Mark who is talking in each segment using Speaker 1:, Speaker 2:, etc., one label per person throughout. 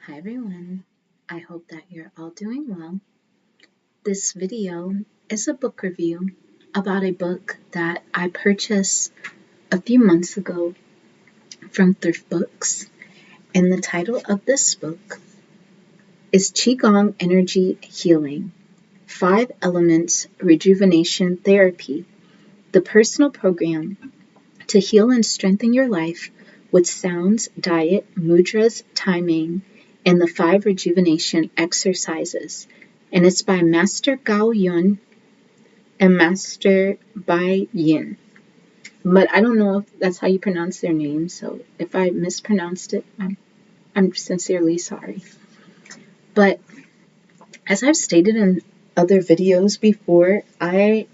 Speaker 1: Hi everyone, I hope that you're all doing well. This video is a book review about a book that I purchased a few months ago from Thrift Books, and the title of this book is Qigong Energy Healing, 5 Elements Rejuvenation Therapy, the personal program to heal and strengthen your life with sounds, diet, mudras, timing, and the 5 rejuvenation exercises. And it's by Master Gao Yun and Master Bai Yin. But I don't know if that's how you pronounce their names, so if I mispronounced it, I'm sincerely sorry. But as I've stated in other videos before, I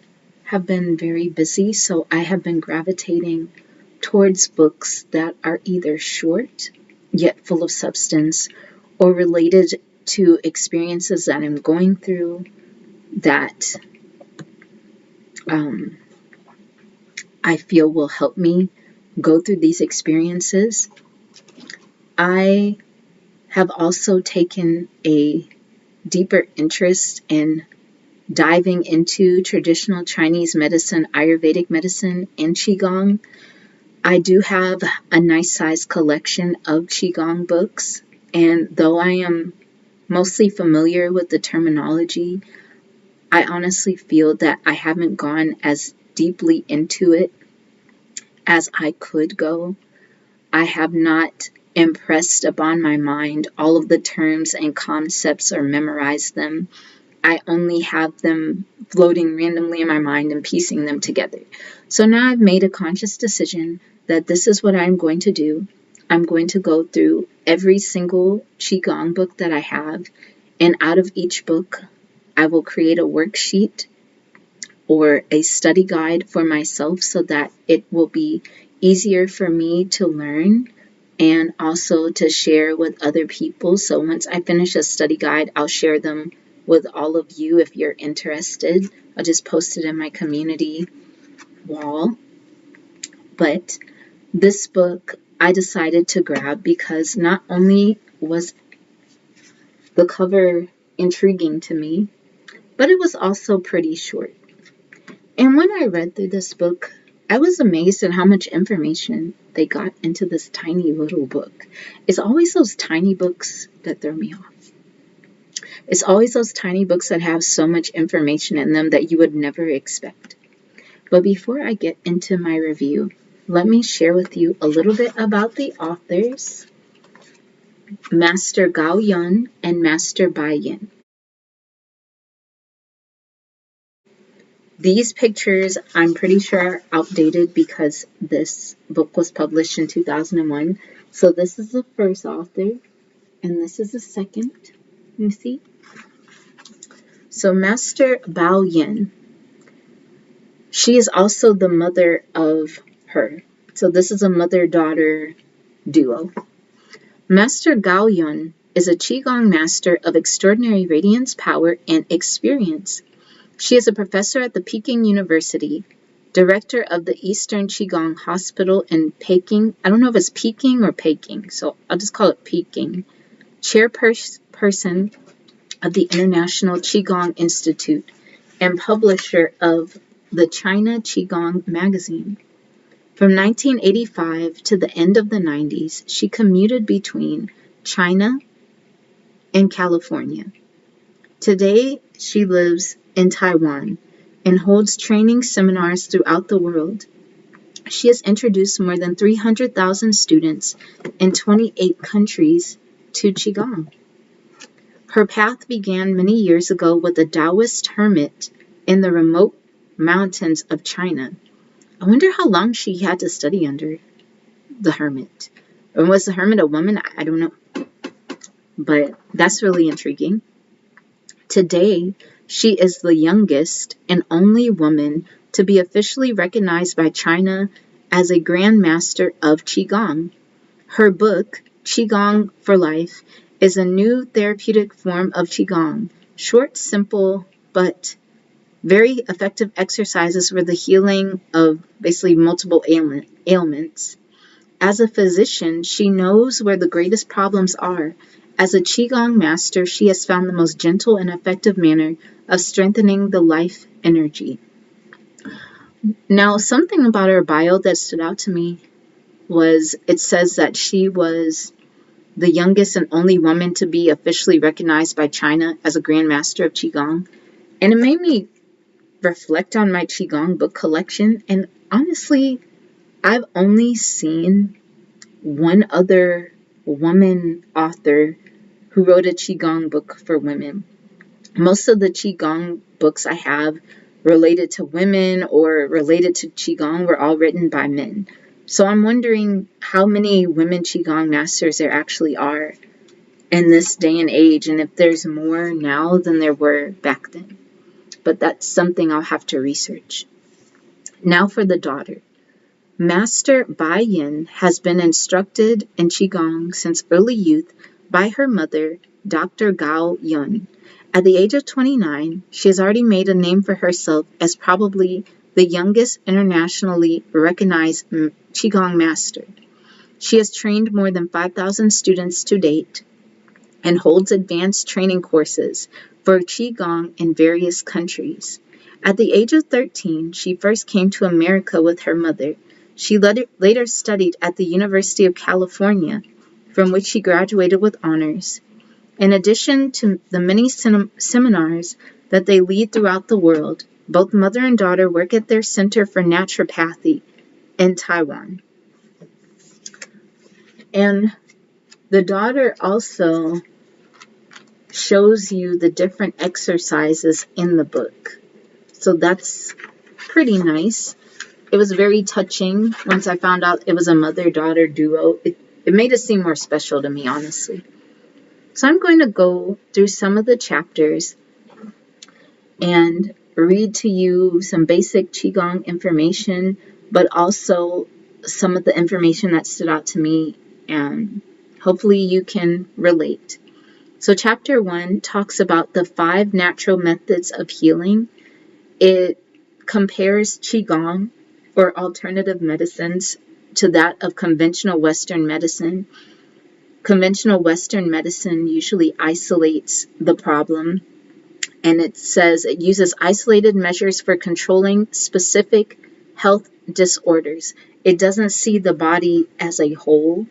Speaker 1: have been very busy, so I have been gravitating towards books that are either short, yet full of substance, or related to experiences that I'm going through that I feel will help me go through these experiences. I have also taken a deeper interest in diving into traditional Chinese medicine, Ayurvedic medicine, and Qigong. I do have a nice sized collection of Qigong books, and though I am mostly familiar with the terminology, I honestly feel that I haven't gone as deeply into it as I could go. I have not impressed upon my mind all of the terms and concepts or memorized them. I only have them floating randomly in my mind and piecing them together. So now I've made a conscious decision that this is what I'm going to do. I'm going to go through every single Qigong book that I have, and out of each book, I will create a worksheet or a study guide for myself so that it will be easier for me to learn and also to share with other people. So once I finish a study guide, I'll share them with all of you if you're interested. I'll just post it in my community wall. But this book I decided to grab because not only was the cover intriguing to me, but it was also pretty short. And when I read through this book, I was amazed at how much information they got into this tiny little book. It's always those tiny books that throw me off. It's always those tiny books that have so much information in them that you would never expect. But before I get into my review, let me share with you a little bit about the authors, Master Gao Yun and Master Bai Yin. These pictures, I'm pretty sure, are outdated because this book was published in 2001. So this is the first author, and this is the second. You see? So Master Bao Yin, she is also the mother of her. So this is a mother-daughter duo. Master Gao Yun is a Qigong master of extraordinary radiance, power, and experience. She is a professor at the Peking University, director of the Eastern Qigong Hospital in Peking. I don't know if it's Peking or Peking, so I'll just call it Peking. Chairperson of the International Qigong Institute and publisher of the China Qigong magazine. From 1985 to the end of the 90s, she commuted between China and California. Today, she lives in Taiwan and holds training seminars throughout the world. She has introduced more than 300,000 students in 28 countries to Qigong. Her path began many years ago with a Taoist hermit in the remote mountains of China. I wonder how long she had to study under the hermit. Or was the hermit a woman? I don't know. But that's really intriguing. Today, she is the youngest and only woman to be officially recognized by China as a Grand Master of Qigong. Her book, Qigong for Life, is a new therapeutic form of Qigong. Short, simple, but very effective exercises for the healing of basically multiple ailments. As a physician, she knows where the greatest problems are As a Qigong master, she has found the most gentle and effective manner of strengthening the life energy. Now, something about her bio that stood out to me was it says that she was the youngest and only woman to be officially recognized by China as a Grand Master of Qigong. And it made me reflect on my Qigong book collection. And honestly, I've only seen one other woman author who wrote a Qigong book for women. Most of the Qigong books I have related to women or related to Qigong were all written by men. So I'm wondering how many women Qigong masters there actually are in this day and age, and if there's more now than there were back then. But that's something I'll have to research. Now for the daughter. Master Bai Yin has been instructed in Qigong since early youth by her mother, Dr. Gao Yun. At the age of 29, she has already made a name for herself as probably the youngest internationally recognized Qigong master. She has trained more than 5,000 students to date and holds advanced training courses for Qigong in various countries. At the age of 13, she first came to America with her mother. She later studied at the University of California, from which she graduated with honors. In addition to the many seminars that they lead throughout the world, both mother and daughter work at their Center for Naturopathy in Taiwan. And the daughter also shows you the different exercises in the book. So that's pretty nice. It was very touching once I found out it was a mother-daughter duo. It made it seem more special to me, honestly. So I'm going to go through some of the chapters and read to you some basic Qigong information, but also some of the information that stood out to me, and hopefully you can relate. So chapter 1 talks about the 5 natural methods of healing. It compares Qigong, or alternative medicines, to that of conventional Western medicine. Conventional Western medicine usually isolates the problem, and it says it uses isolated measures for controlling specific health disorders. It doesn't see the body as a whole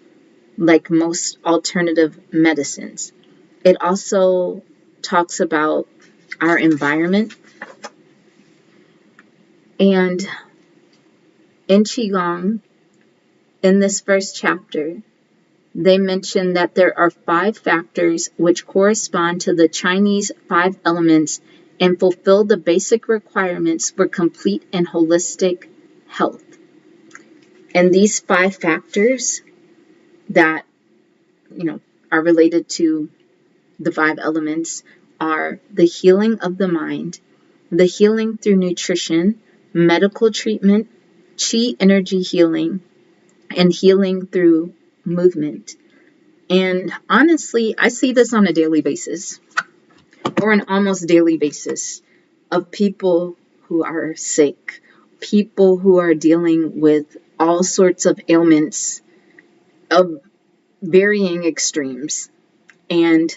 Speaker 1: like most alternative medicines. It also talks about our environment. And in Qigong, in this first chapter, they mention that there are 5 factors which correspond to the Chinese 5 elements and fulfill the basic requirements for complete and holistic health. And these 5 factors that, are related to the 5 elements are the healing of the mind, the healing through nutrition, medical treatment, Qi energy healing, and healing through movement. And honestly, I see this on a daily basis, or an almost daily basis, of people who are sick, people who are dealing with all sorts of ailments of varying extremes. And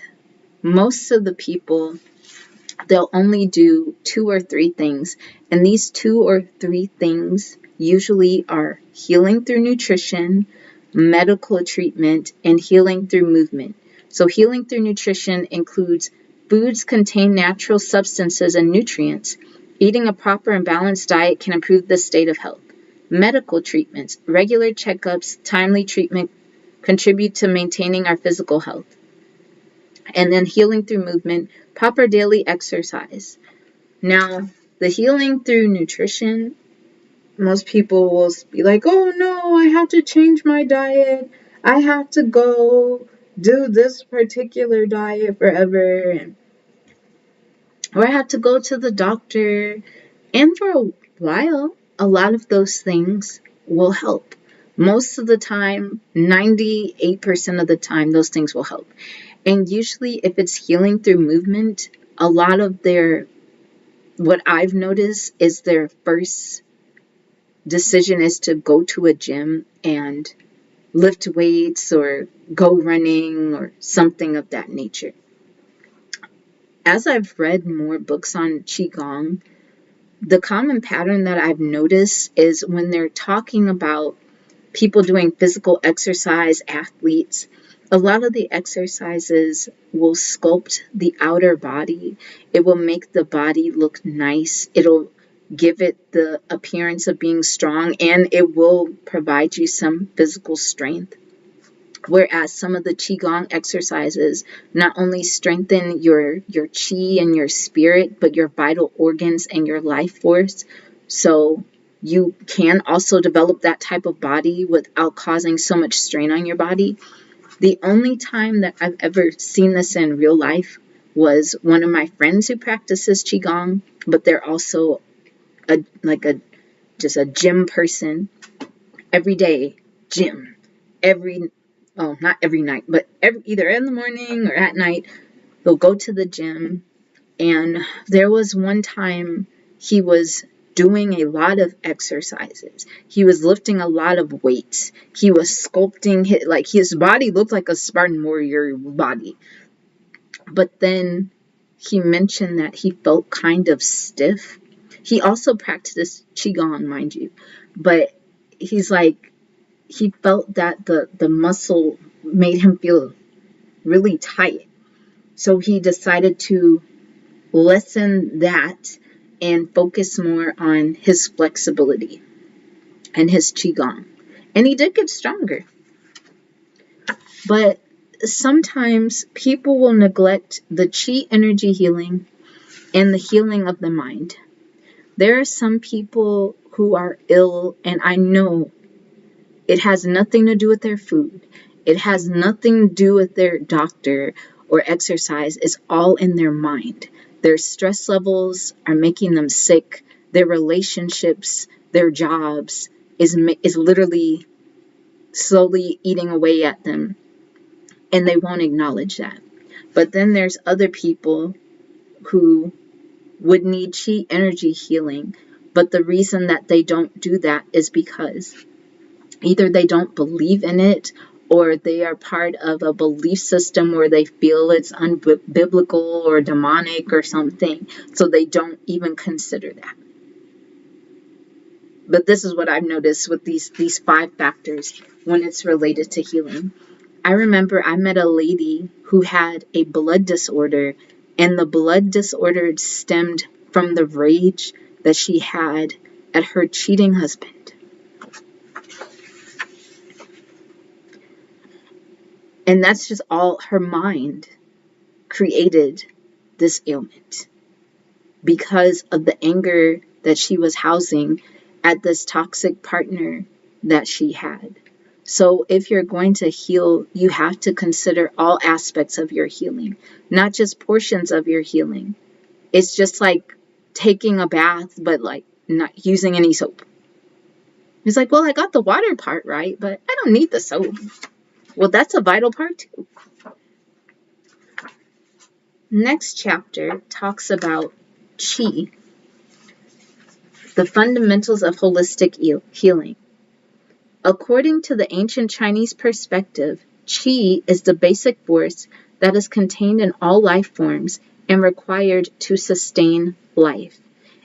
Speaker 1: most of the people, they'll only do 2 or 3 things. And these 2 or 3 things usually are healing through nutrition, medical treatment, and healing through movement. So healing through nutrition includes foods contain natural substances and nutrients. Eating a proper and balanced diet can improve the state of health. Medical treatments, regular checkups, timely treatment contribute to maintaining our physical health. And then healing through movement, proper daily exercise. Now, the healing through nutrition, most people will be like, oh no, I have to change my diet. I have to go do this particular diet forever. Or I have to go to the doctor. And for a while, a lot of those things will help. Most of the time, 98% of the time, those things will help. And usually if it's healing through movement, a lot of what I've noticed is their first decision is to go to a gym and lift weights or go running or something of that nature. As I've read more books on Qigong, the common pattern that I've noticed is when they're talking about people doing physical exercise, athletes, a lot of the exercises will sculpt the outer body. It will make the body look nice. It'll give it the appearance of being strong, and it will provide you some physical strength. Whereas some of the Qigong exercises not only strengthen your Qi and your spirit, but your vital organs and your life force. So you can also develop that type of body without causing so much strain on your body. The only time that I've ever seen this in real life was one of my friends who practices Qigong, but they're also just a gym person. Every day, gym. Not every night, but either in the morning or at night, they'll go to the gym. And there was one time he was doing a lot of exercises. He was lifting a lot of weights. He was sculpting his body looked like a Spartan warrior body. But then he mentioned that he felt kind of stiff. He also practiced Qigong, mind you. But he's like, he felt that the muscle made him feel really tight. So he decided to lessen that and focus more on his flexibility and his Qigong. And he did get stronger. But sometimes people will neglect the Qi energy healing and the healing of the mind. There are some people who are ill, and I know it has nothing to do with their food. It has nothing to do with their doctor or exercise. It's all in their mind. Their stress levels are making them sick. Their relationships, their jobs is literally slowly eating away at them. And they won't acknowledge that. But then there's other people who would need Qi energy healing. But the reason that they don't do that is because either they don't believe in it, or they are part of a belief system where they feel it's unbiblical or demonic or something, so they don't even consider that. But this is what I've noticed with these 5 factors when it's related to healing. I remember I met a lady who had a blood disorder, and the blood disorder stemmed from the rage that she had at her cheating husband. And that's just all her mind created this ailment because of the anger that she was housing at this toxic partner that she had. So if you're going to heal, you have to consider all aspects of your healing, not just portions of your healing. It's just like taking a bath, but like not using any soap. It's like, well, I got the water part right, but I don't need the soap. Well, that's a vital part too. Next chapter talks about Qi, the fundamentals of holistic healing. According to the ancient Chinese perspective, Qi is the basic force that is contained in all life forms and required to sustain life.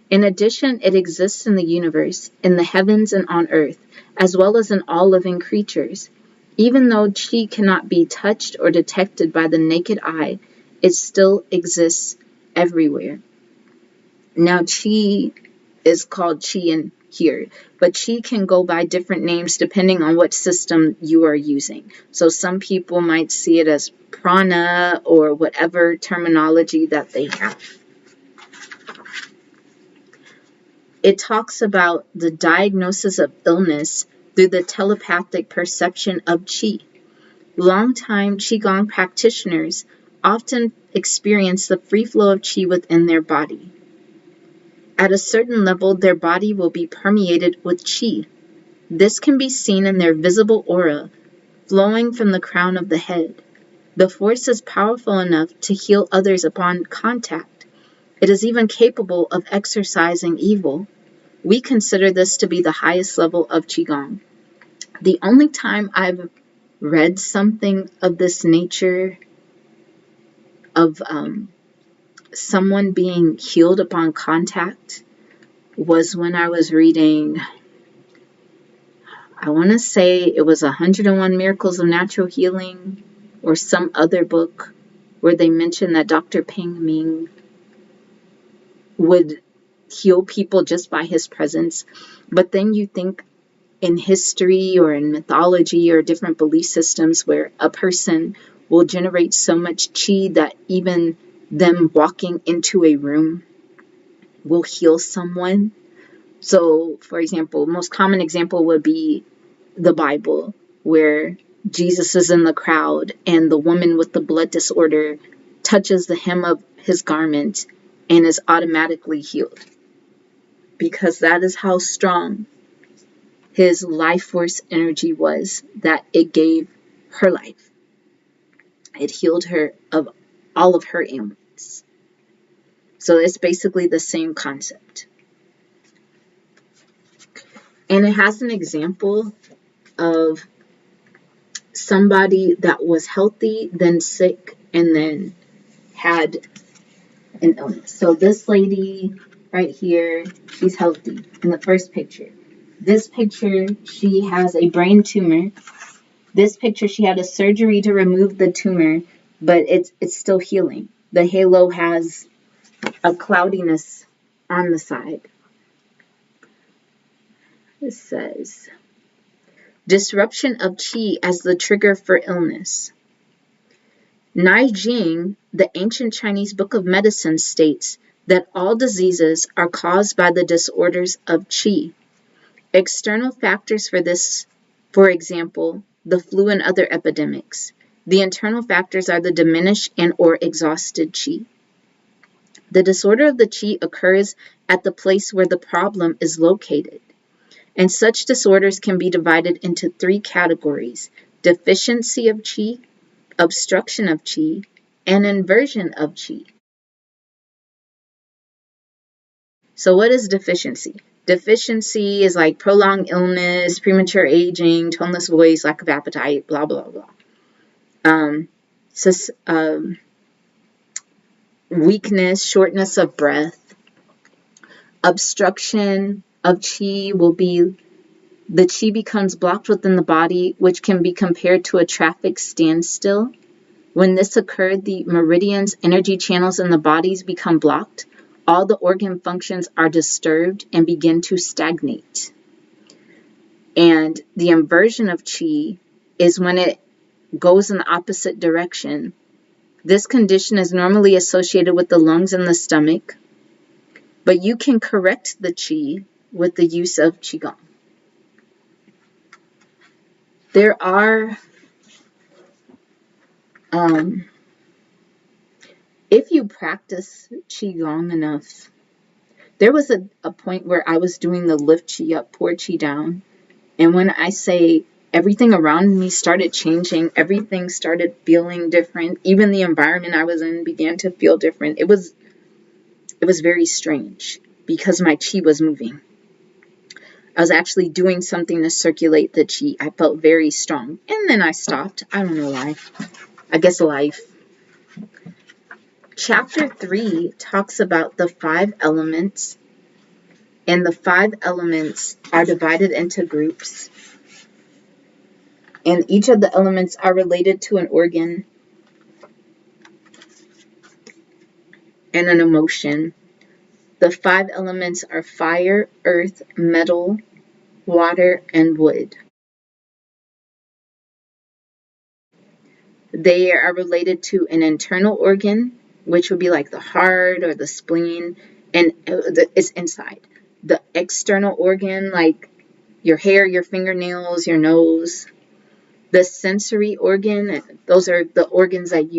Speaker 1: In addition, it exists in the universe, in the heavens and on earth, as well as in all living creatures. Even though Qi cannot be touched or detected by the naked eye, it still exists everywhere. Now, Qi is called Qi in here, but Qi can go by different names depending on what system you are using. So some people might see it as prana or whatever terminology that they have. It talks about the diagnosis of illness through the telepathic perception of Qi. Longtime Qigong practitioners often experience the free flow of Qi within their body. At a certain level, their body will be permeated with Qi. This can be seen in their visible aura, flowing from the crown of the head. The force is powerful enough to heal others upon contact. It is even capable of exorcising evil. We consider this to be the highest level of Qigong. The only time I've read something of this nature of someone being healed upon contact was when I was reading, I want to say it was 101 Miracles of Natural Healing or some other book where they mentioned that Dr. Peng Ming would heal people just by his presence. But then you think in history or in mythology or different belief systems where a person will generate so much chi that even them walking into a room will heal someone. So, for example, most common example would be the Bible, where Jesus is in the crowd and the woman with the blood disorder touches the hem of his garment and is automatically healed. Because that is how strong his life force energy was, that it gave her life. It healed her of all of her ailments. So it's basically the same concept. And it has an example of somebody that was healthy, then sick, and then had an illness. So this lady right here, she's healthy in the first picture. This picture, she has a brain tumor. This picture, she had a surgery to remove the tumor, but it's still healing. The halo has a cloudiness on the side. It says, disruption of qi as the trigger for illness. Nai Jing, the ancient Chinese book of medicine, states that all diseases are caused by the disorders of qi. External factors for this, for example, the flu and other epidemics. The internal factors are the diminished and or exhausted qi. The disorder of the qi occurs at the place where the problem is located. And such disorders can be divided into 3 categories: deficiency of qi, obstruction of qi, and inversion of qi. So what is deficiency? Deficiency is like prolonged illness, premature aging, toneless voice, lack of appetite, blah, blah, blah. Weakness, shortness of breath. Obstruction of qi will be the qi becomes blocked within the body, which can be compared to a traffic standstill. When this occurred, the meridians, energy channels in the bodies become blocked. All the organ functions are disturbed and begin to stagnate. And the inversion of qi is when it goes in the opposite direction. This condition is normally associated with the lungs and the stomach, but you can correct the qi with the use of Qigong. There are, if you practice Qigong enough, there was a point where I was doing the lift Qi up, pour Qi down. And when I say everything around me started changing, everything started feeling different. Even the environment I was in began to feel different. It was very strange because my Qi was moving. I was actually doing something to circulate the qi. I felt very strong. And then I stopped. I don't know why. I guess life. Chapter 3 talks about the 5 elements. And the 5 elements are divided into groups. And each of the elements are related to an organ and an emotion. The 5 elements are fire, earth, metal, water, and wood. They are related to an internal organ, which would be like the heart or the spleen, and it's inside. The external organ, like your hair, your fingernails, your nose. The sensory organ, those are the organs that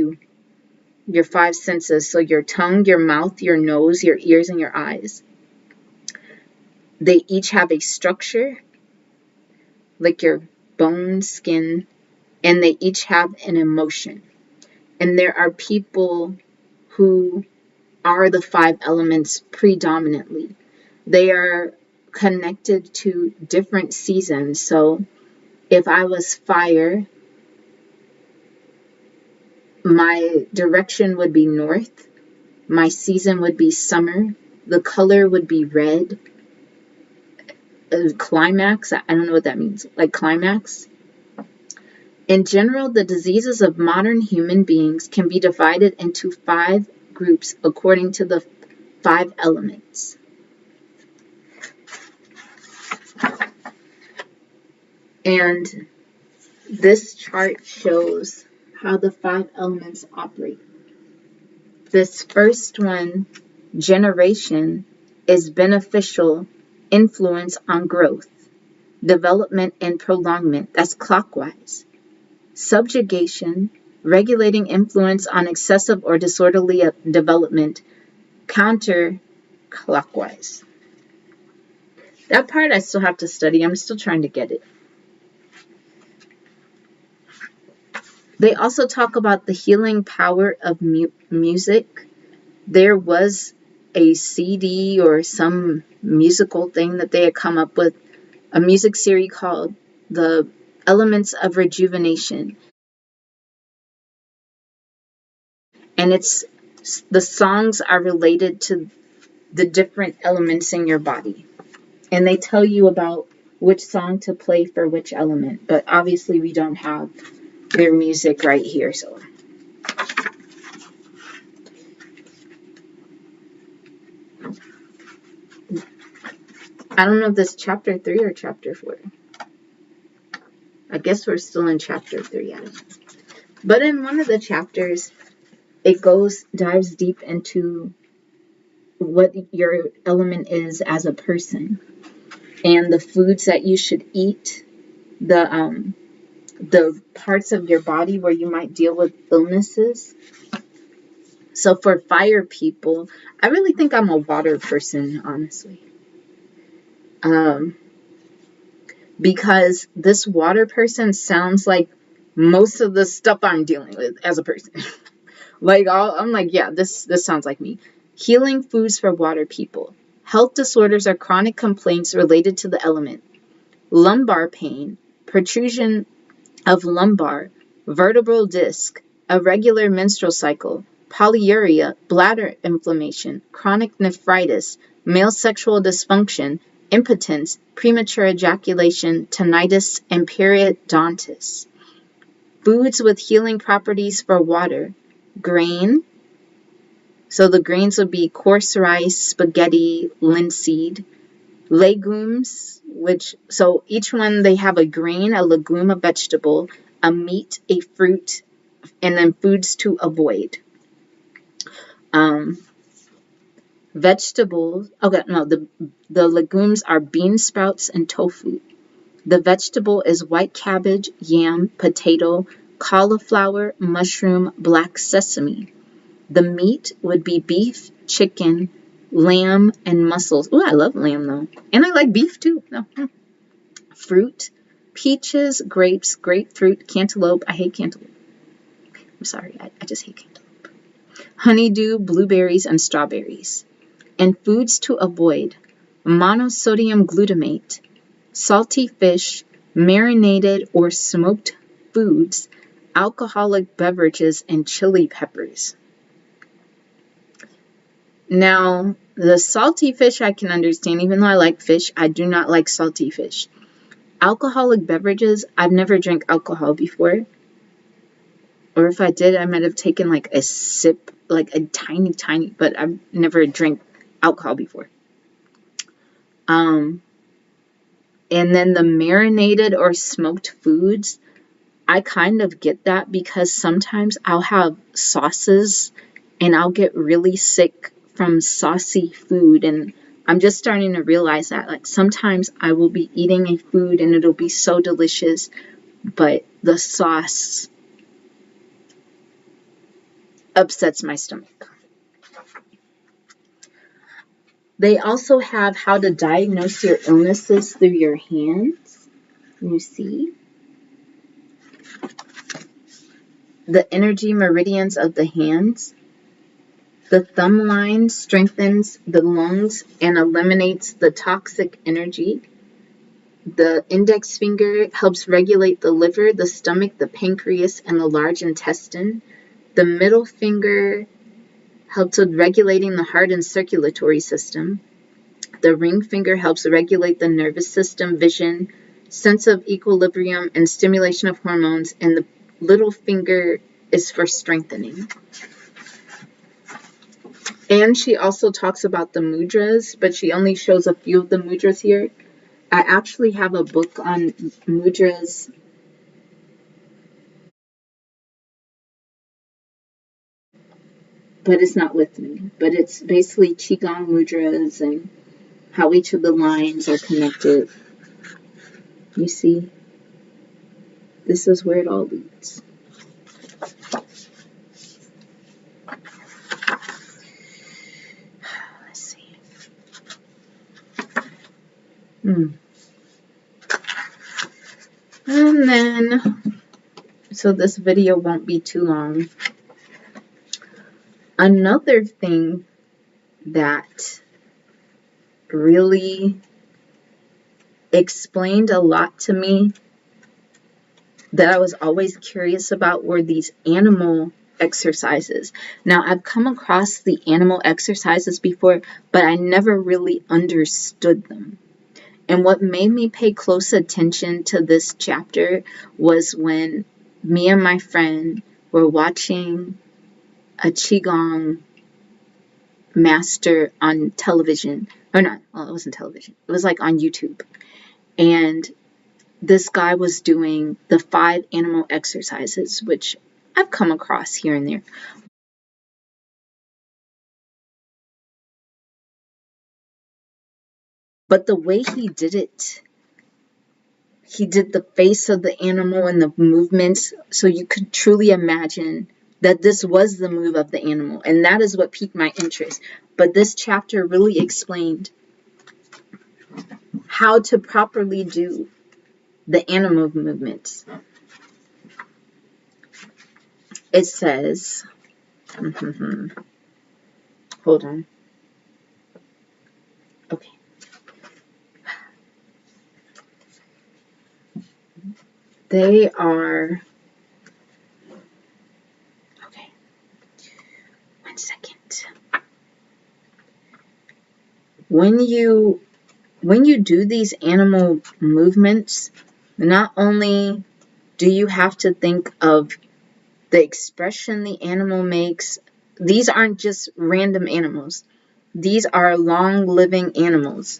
Speaker 1: your 5 senses. So your tongue, your mouth, your nose, your ears, and your eyes. They each have a structure, like your bones, skin, and they each have an emotion. And there are people who are the 5 elements predominantly. They are connected to different seasons. So If I was fire, my direction would be north. My season would be summer. The color would be red. Climax, I don't know what that means. Like climax. In general, the diseases of modern human beings can be divided into 5 groups according to the 5 elements. And this chart shows how the 5 elements operate. This first one, generation, is beneficial influence on growth, development, and prolongment. That's clockwise. Subjugation, regulating influence on excessive or disorderly development, counterclockwise. That part I still have to study. I'm still trying to get it. They also talk about the healing power of music. There was a CD or some musical thing that they had come up with, a music series called The Elements of Rejuvenation. And the songs are related to the different elements in your body. And they tell you about which song to play for which element. But obviously we don't have their music right here, so I don't know if this is chapter 3 or chapter 4. I guess we're still in chapter 3. I don't know. But in one of the chapters, it dives deep into what your element is as a person and the foods that you should eat, the parts of your body where you might deal with illnesses. So for fire people, I really think I'm a water person, honestly. Because this water person sounds like most of the stuff I'm dealing with as a person. Like, I'm like, yeah, this sounds like me. Healing foods for water people. Health disorders are chronic complaints related to the element. Lumbar pain, protrusion of lumbar, vertebral disc, irregular menstrual cycle, polyuria, bladder inflammation, chronic nephritis, male sexual dysfunction, impotence, premature ejaculation, tinnitus, and periodontitis. Foods with healing properties for water. Grain. So the grains would be coarse rice, spaghetti, linseed. Legumes, so each one they have a grain, a legume, a vegetable, a meat, a fruit, and then foods to avoid. Vegetables, okay, no, the legumes are bean sprouts and tofu. The vegetable is white cabbage, yam, potato, cauliflower, mushroom, black sesame. The meat would be beef, chicken, lamb, and mussels. Oh, I love lamb though. And I like beef too. No. Fruit, peaches, grapes, grapefruit, cantaloupe. I hate cantaloupe. I'm sorry, I just hate cantaloupe. Honeydew, blueberries, and strawberries. And foods to avoid. Monosodium glutamate, salty fish, marinated or smoked foods, alcoholic beverages, and chili peppers. Now, the salty fish I can understand. Even though I like fish, I do not like salty fish. Alcoholic beverages, I've never drank alcohol before. Or if I did, I might have taken like a sip, like a tiny, but I've never drank alcohol before. And then the marinated or smoked foods, I kind of get that because sometimes I'll have sauces and I'll get really sick from saucy food. And I'm just starting to realize that, like, sometimes I will be eating a food and it'll be so delicious, but the sauce upsets my stomach. They also have how to diagnose your illnesses through your hands. You see? The energy meridians of the hands. The thumb line strengthens the lungs and eliminates the toxic energy. The index finger helps regulate the liver, the stomach, the pancreas, and the large intestine. The middle finger helps with regulating the heart and circulatory system. The ring finger helps regulate the nervous system, vision, sense of equilibrium, and stimulation of hormones. And the little finger is for strengthening. And she also talks about the mudras, but she only shows a few of the mudras here. I actually have a book on mudras. But it's not with me. But it's basically Qigong mudras and how each of the lines are connected. You see? This is where it all leads. Let's see. And then, so this video won't be too long. Another thing that really explained a lot to me that I was always curious about were these animal exercises. Now, I've come across the animal exercises before, but I never really understood them. And what made me pay close attention to this chapter was when me and my friend were watching a Qigong master on television. Or not, well, it wasn't television. It was like on YouTube. And this guy was doing the 5 animal exercises, which I've come across here and there. But the way he did it, he did the face of the animal and the movements, so you could truly imagine that this was the move of the animal. And that is what piqued my interest. But this chapter really explained how to properly do the animal movements. It says, hold on. Okay. They are, okay, 1 second. When you do these animal movements, not only do you have to think of the expression the animal makes, these aren't just random animals. These are long-living animals.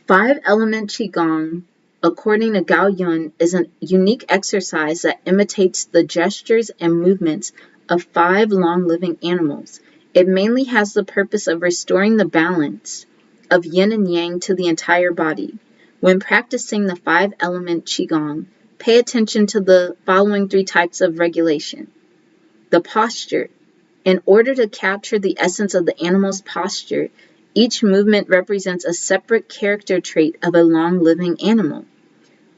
Speaker 1: 5-element Qigong, according to Gao Yun, is a unique exercise that imitates the gestures and movements of 5 long-living animals. It mainly has the purpose of restoring the balance of yin and yang to the entire body. When practicing the 5-element Qigong, pay attention to the following 3 types of regulation. The posture. In order to capture the essence of the animal's posture, each movement represents a separate character trait of a long-living animal.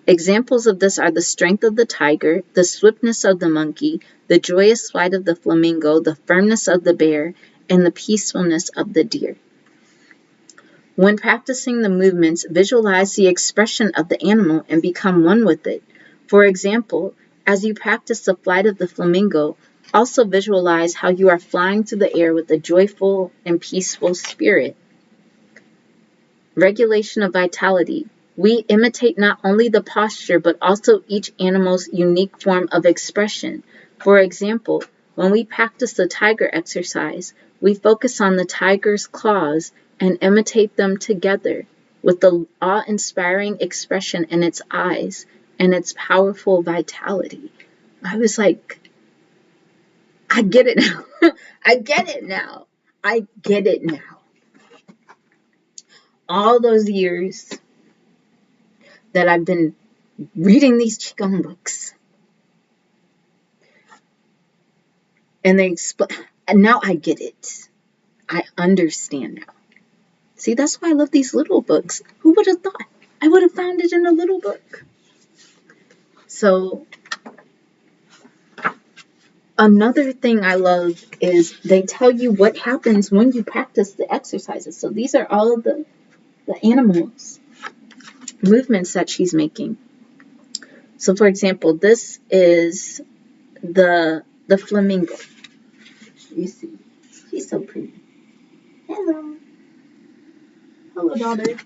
Speaker 1: Examples of this are the strength of the tiger, the swiftness of the monkey, the joyous flight of the flamingo, the firmness of the bear, and the peacefulness of the deer. When practicing the movements, visualize the expression of the animal and become one with it. For example, as you practice the flight of the flamingo, also visualize how you are flying through the air with a joyful and peaceful spirit. Regulation of vitality. We imitate not only the posture, but also each animal's unique form of expression. For example, when we practice the tiger exercise, we focus on the tiger's claws and imitate them together with the awe-inspiring expression in its eyes and its powerful vitality. I was like, I get it now. I get it now. I get it now. All those years that I've been reading these Qigong books, and they explain, and now I get it. I understand now. See, that's why I love these little books. Who would have thought? I would have found it in a little book. So, another thing I love is they tell you what happens when you practice the exercises. So these are all of the animals. movements that she's making. So for example, this is the flamingo. You see, she's so pretty. Hello. Hello, daughter.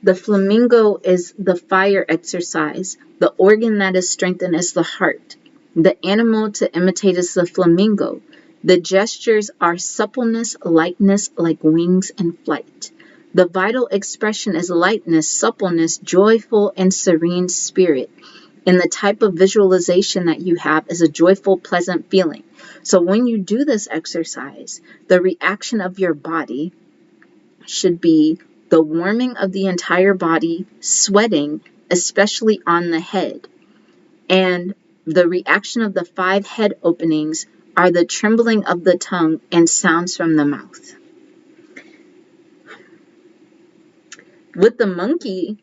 Speaker 1: The flamingo is the fire exercise. The organ that is strengthened is the heart. The animal to imitate is the flamingo. The gestures are suppleness, lightness, like wings and flight. The vital expression is lightness, suppleness, joyful and serene spirit. And the type of visualization that you have is a joyful, pleasant feeling. So when you do this exercise, the reaction of your body should be the warming of the entire body, sweating, especially on the head. And the reaction of the 5 head openings are the trembling of the tongue and sounds from the mouth. With the monkey,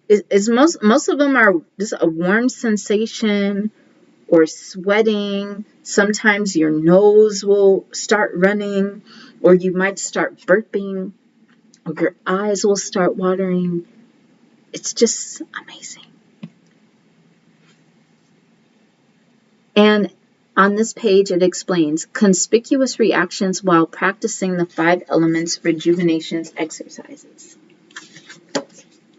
Speaker 1: most of them are just a warm sensation or sweating. Sometimes your nose will start running, or you might start burping, or your eyes will start watering. It's just amazing. And on this page, it explains conspicuous reactions while practicing the 5 elements rejuvenations exercises.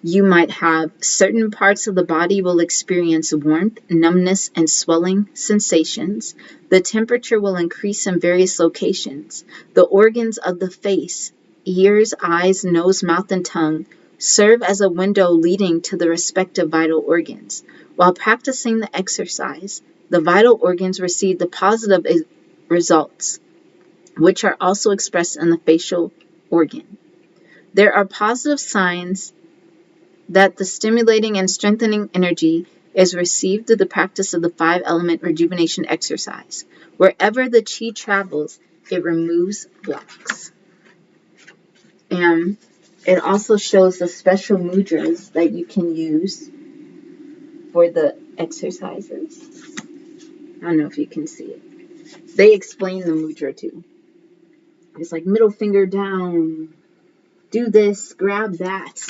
Speaker 1: You might have certain parts of the body will experience warmth, numbness, and swelling sensations. The temperature will increase in various locations. The organs of the face, ears, eyes, nose, mouth, and tongue serve as a window leading to the respective vital organs. While practicing the exercise, the vital organs receive the positive results, which are also expressed in the facial organ. There are positive signs that the stimulating and strengthening energy is received through the practice of the 5-element rejuvenation exercise. Wherever the chi travels, it removes blocks. And it also shows the special mudras that you can use for the exercises. I don't know if you can see it. They explain the mudra too. It's like middle finger down, do this, grab that.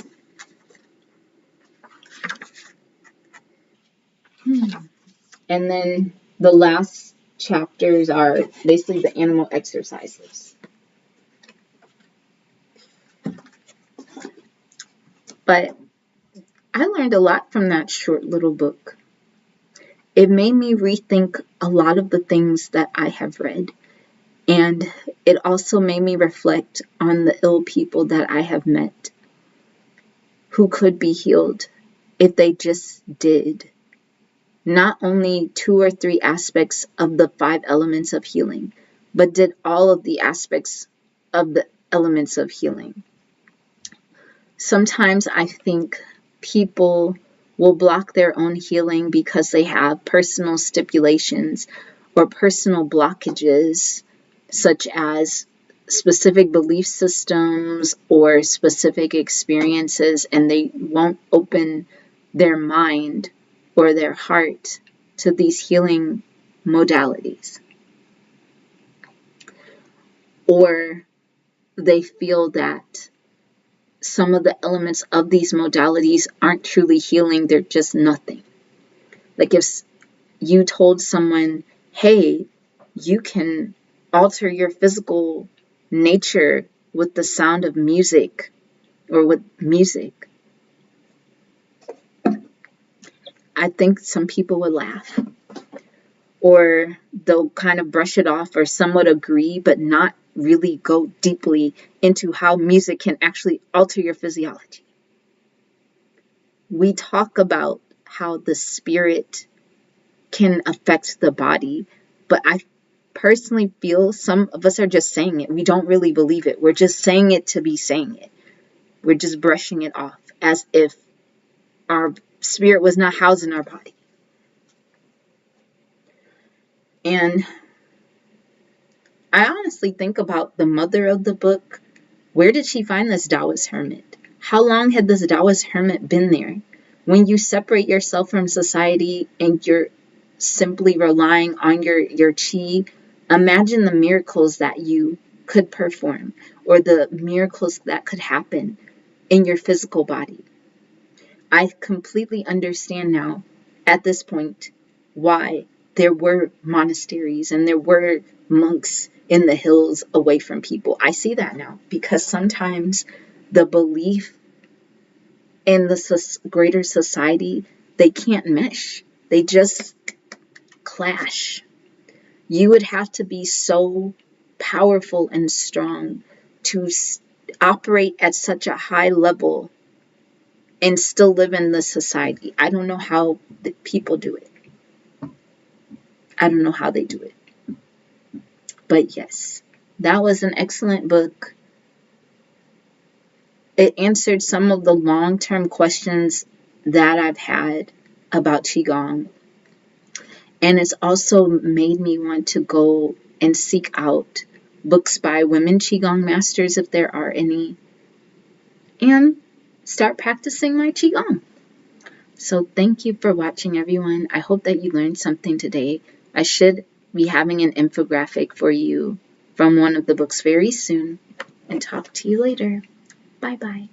Speaker 1: And then the last chapters are basically the animal exercises. But I learned a lot from that short little book. It made me rethink a lot of the things that I have read. And it also made me reflect on the ill people that I have met who could be healed if they just did not only 2 or 3 aspects of the 5 elements of healing, but did all of the aspects of the elements of healing. Sometimes I think people will block their own healing because they have personal stipulations or personal blockages, such as specific belief systems or specific experiences, and they won't open their mind or their heart to these healing modalities. Or they feel that some of the elements of these modalities aren't truly healing, they're just nothing. Like if you told someone, hey, you can alter your physical nature with the sound of music or with music, I think some people would laugh, or they'll kind of brush it off or somewhat agree, but not really go deeply into how music can actually alter your physiology. We talk about how the spirit can affect the body, but I personally feel some of us are just saying it. We don't really believe it. We're just saying it to be saying it. We're just brushing it off as if our spirit was not housed in our body. And I honestly think about the mother of the book. Where did she find this Taoist hermit? How long had this Taoist hermit been there? When you separate yourself from society and you're simply relying on your chi, imagine the miracles that you could perform or the miracles that could happen in your physical body. I completely understand now, at this point, why there were monasteries and there were monks in the hills away from people. I see that now, because sometimes the belief in the greater society, they can't mesh. They just clash. You would have to be so powerful and strong to operate at such a high level and still live in the society. I don't know how the people do it. I don't know how they do it. But yes, that was an excellent book. It answered some of the long-term questions that I've had about Qigong. And it's also made me want to go and seek out books by women Qigong masters, if there are any, and start practicing my Qigong. So thank you for watching, everyone. I hope that you learned something today. I should be having an infographic for you from one of the books very soon. And talk to you later. Bye-bye.